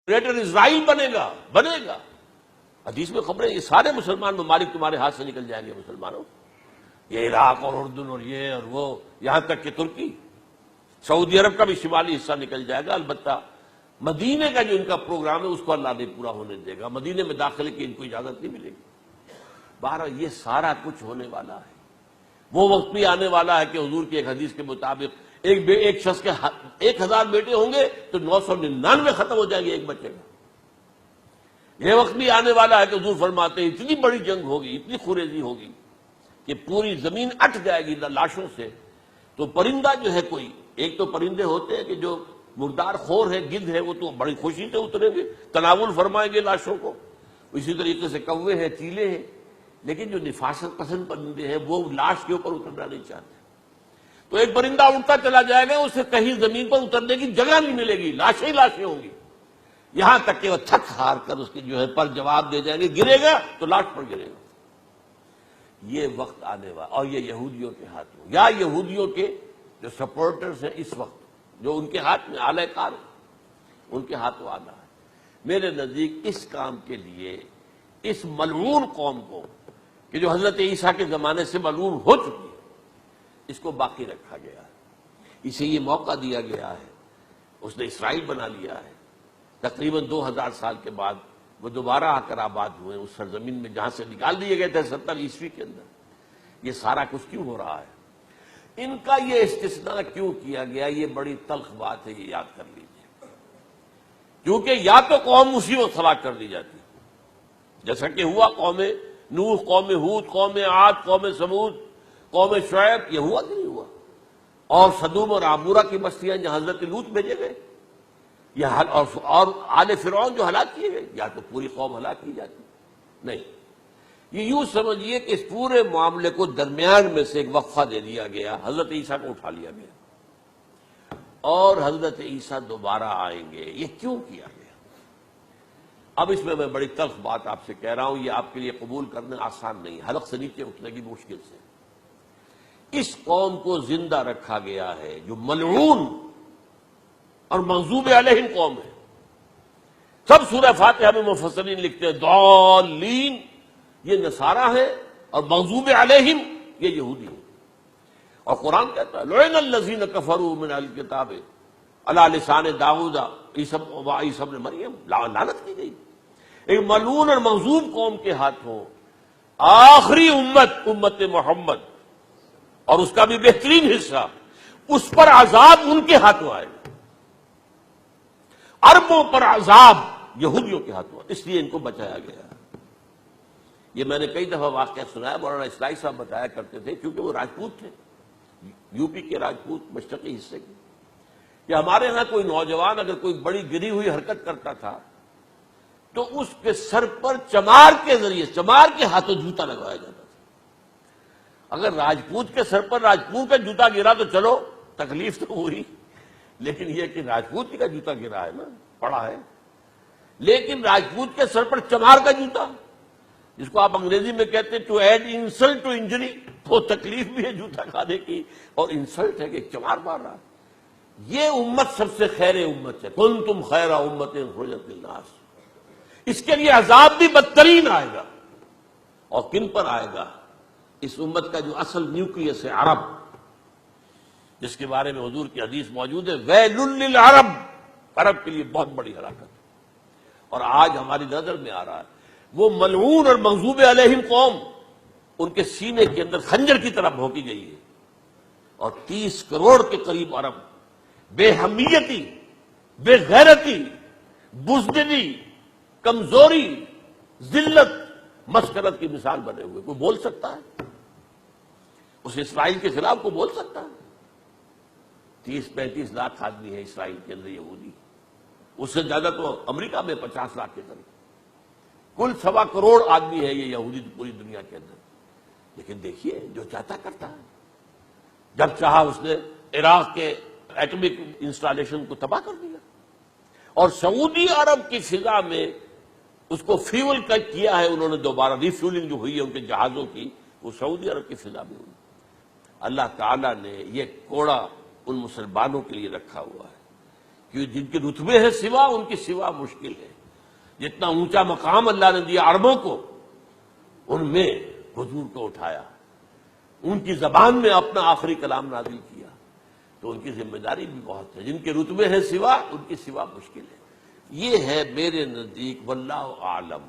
Greater اسرائیل بنے گا۔ حدیث میں خبریں یہ سارے مسلمان ممالک تمہارے ہاتھ سے نکل جائیں گے مسلمانوں، یہ عراق اور اردن اور یہ اور وہ، یہاں تک کہ ترکی، سعودی عرب کا بھی شمالی حصہ نکل جائے گا۔ البتہ مدینے کا جو ان کا پروگرام ہے اس کو اللہ نہیں پورا ہونے دے گا، مدینے میں داخلے کی ان کو اجازت نہیں ملے گی۔ بہرحال یہ سارا کچھ ہونے والا ہے۔ وہ وقت بھی آنے والا ہے کہ حضور کی ایک حدیث کے مطابق ایک شخص کے 1000 بیٹے ہوں گے تو 999 ختم ہو جائیں گے ایک بچے کا۔ یہ وقت بھی آنے والا ہے کہ حضور فرماتے ہیں اتنی بڑی جنگ ہوگی، اتنی خوریزی ہوگی کہ پوری زمین اٹ جائے گی لاشوں سے۔ تو پرندہ جو ہے کوئی، ایک تو پرندے ہوتے ہیں کہ جو مردار خور ہے، گدھ ہے، وہ تو بڑی خوشی سے اتریں گے، تناول فرمائیں گے لاشوں کو۔ اسی طریقے سے کوے ہیں، چیلے ہیں، لیکن جو نفاست پسند پرندے ہیں وہ لاش کے اوپر اترنا نہیں چاہتے۔ تو ایک پرندہ اڑتا چلا جائے گا، اسے کہیں زمین پر اترنے کی جگہ نہیں ملے گی، لاشیں ہی لاشیں ہوں گی، یہاں تک کہ وہ تھک ہار کر اس کے جو ہے پر جواب دے جائیں گے، گرے گا تو لاش پر گرے گا۔ یہ وقت آنے والا، اور یہ یہودیوں کے ہاتھ میں، یا یہودیوں کے جو سپورٹرز ہیں اس وقت، جو ان کے ہاتھ میں آلہ کار ہیں، ان کے ہاتھوں آنا ہے۔ میرے نزدیک اس کام کے لیے اس ملعون قوم کو کہ جو حضرت عیسیٰ کے زمانے سے ملعون ہو چکی ہے، اس کو باقی رکھا گیا ہے، اسے یہ موقع دیا گیا ہے۔ اس نے اسرائیل بنا لیا ہے، تقریباً 2000 سال کے بعد وہ دوبارہ آ کر آباد ہوئے اس سرزمین میں جہاں سے نکال دیے گئے تھے 70 عیسوی کے اندر۔ یہ سارا کچھ کیوں ہو رہا ہے؟ ان کا یہ استثناء کیوں کیا گیا؟ یہ بڑی تلخ بات ہے، یہ یاد کر لیجیے۔ کیونکہ یا تو قوم اسی وقت ہلاک کر دی جاتی، جیسا کہ ہوا قوم نوح، قوم ہود، قوم عاد، قوم سمود، قوم شعیب، یہ ہوا کہ نہیں ہوا؟ اور سدوم اور عمورہ کی بستیاں جہاں حضرت لوط بھیجے گئے، اور آل فرعون جو ہلاک کیے گئے، یا تو پوری قوم ہلاک کی جاتی؟ نہیں، یہ یوں سمجھیے کہ اس پورے معاملے کو درمیان میں سے ایک وقفہ دے دیا گیا، حضرت عیسیٰ کو اٹھا لیا گیا، اور حضرت عیسیٰ دوبارہ آئیں گے۔ یہ کیوں کیا گیا؟ اب اس میں بڑی تلخ بات آپ سے کہہ رہا ہوں، یہ آپ کے لیے قبول کرنا آسان نہیں، حلق سے نیچے اٹھنے کی مشکل سے۔ اس قوم کو زندہ رکھا گیا ہے جو ملعون اور مغضوب علیہم قوم ہے۔ سب سورہ فاتحہ میں مفسرین لکھتے ہیں ضالین، یہ نصارہ ہے، اور مغضوب علیہم یہ یہودی ہے۔ اور قرآن کہتا ہے لعن الذین کفروا من اہل الکتاب علی لسان داؤد وعیسی ابن مریم، لعنت کی گئی۔ ایک ملعون اور مغضوب قوم کے ہاتھوں آخری امت محمد، اور اس کا بھی بہترین حصہ، اس پر عذاب ان کے ہاتھوں آئے گا۔ عربوں پر عذاب یہودیوں کے ہاتھوں، اس لیے ان کو بچایا گیا۔ یہ میں نے کئی دفعہ واقعہ سنایا، مولانا اصلاحی صاحب بتایا کرتے تھے، کیونکہ وہ راجپوت تھے، یو پی کے راجپوت، مشرقی حصے کے، کہ ہمارے ہاں کوئی نوجوان اگر کوئی بڑی گری ہوئی حرکت کرتا تھا تو اس کے سر پر چمار کے ذریعے، چمار کے ہاتھوں جوتا لگوایا جاتا تھا۔ اگر راجپوت کے سر پر راجپوت کا جوتا گرا تو چلو تکلیف تو ہوئی، لیکن یہ کہ راجپوت کا جوتا گرا ہے نا، پڑا ہے، لیکن راجپوت کے سر پر چمار کا جوتا، جس کو آپ انگریزی میں کہتے ہیں to add insult to injury, تو تکلیف بھی ہے جوتا کھانے کی، اور انسلٹ ہے کہ چمار مار رہا ہے۔ یہ امت سب سے خیر امت ہے، کنتم خیر امت اخرجت للناس۔ اس کے لیے عذاب بھی بدترین آئے گا، اور کن پر آئے گا؟ اس امت کا جو اصل نیوکلیس ہے عرب، جس کے بارے میں حضور کی حدیث موجود ہے ویل للعرب، عرب کے لیے بہت بڑی ہلاکت۔ اور آج ہماری نظر میں آ رہا ہے وہ ملعون اور مغضوب علیہم قوم، ان کے سینے کے اندر خنجر کی طرح بھونکی گئی ہے، اور 30 کروڑ کے قریب عرب بے حمیتی، بے غیرتی، بزدلی، کمزوری، ذلت، مسخرت کی مثال بنے ہوئے۔ کوئی بول سکتا ہے اس اسرائیل کے خلاف؟ کو بول سکتا ہے؟ 30-35 لاکھ آدمی ہے اسرائیل کے اندر یہودی، اس سے زیادہ تو امریکہ میں 50 لاکھ کے قریب، کل 1.25 کروڑ آدمی ہے یہ یہودی پوری دنیا کے اندر۔ لیکن دیکھیے جو چاہتا کرتا ہے، جب چاہا اس نے عراق کے ایٹمک انسٹالیشن کو تباہ کر دیا، اور سعودی عرب کی فضا میں اس کو فیول کیا ہے انہوں نے، دوبارہ ری فیولنگ جو ہوئی ہے ان کے جہازوں کی، وہ سعودی عرب کی فضا میں ہوئی۔ اللہ تعالیٰ نے یہ کوڑا ان مسلمانوں کے لیے رکھا ہوا ہے کہ جن کے رتبے ہیں سوا، ان کی سوا مشکل ہے. جتنا اونچا مقام اللہ نے دیا عربوں کو، ان میں حضور کو اٹھایا، ان کی زبان میں اپنا آخری کلام نازل کیا، تو ان کی ذمہ داری بھی بہت ہے. جن کے رتبے ہیں سوا، ان کی سوا مشکل ہے. یہ ہے میرے نزدیک واللہ اعلم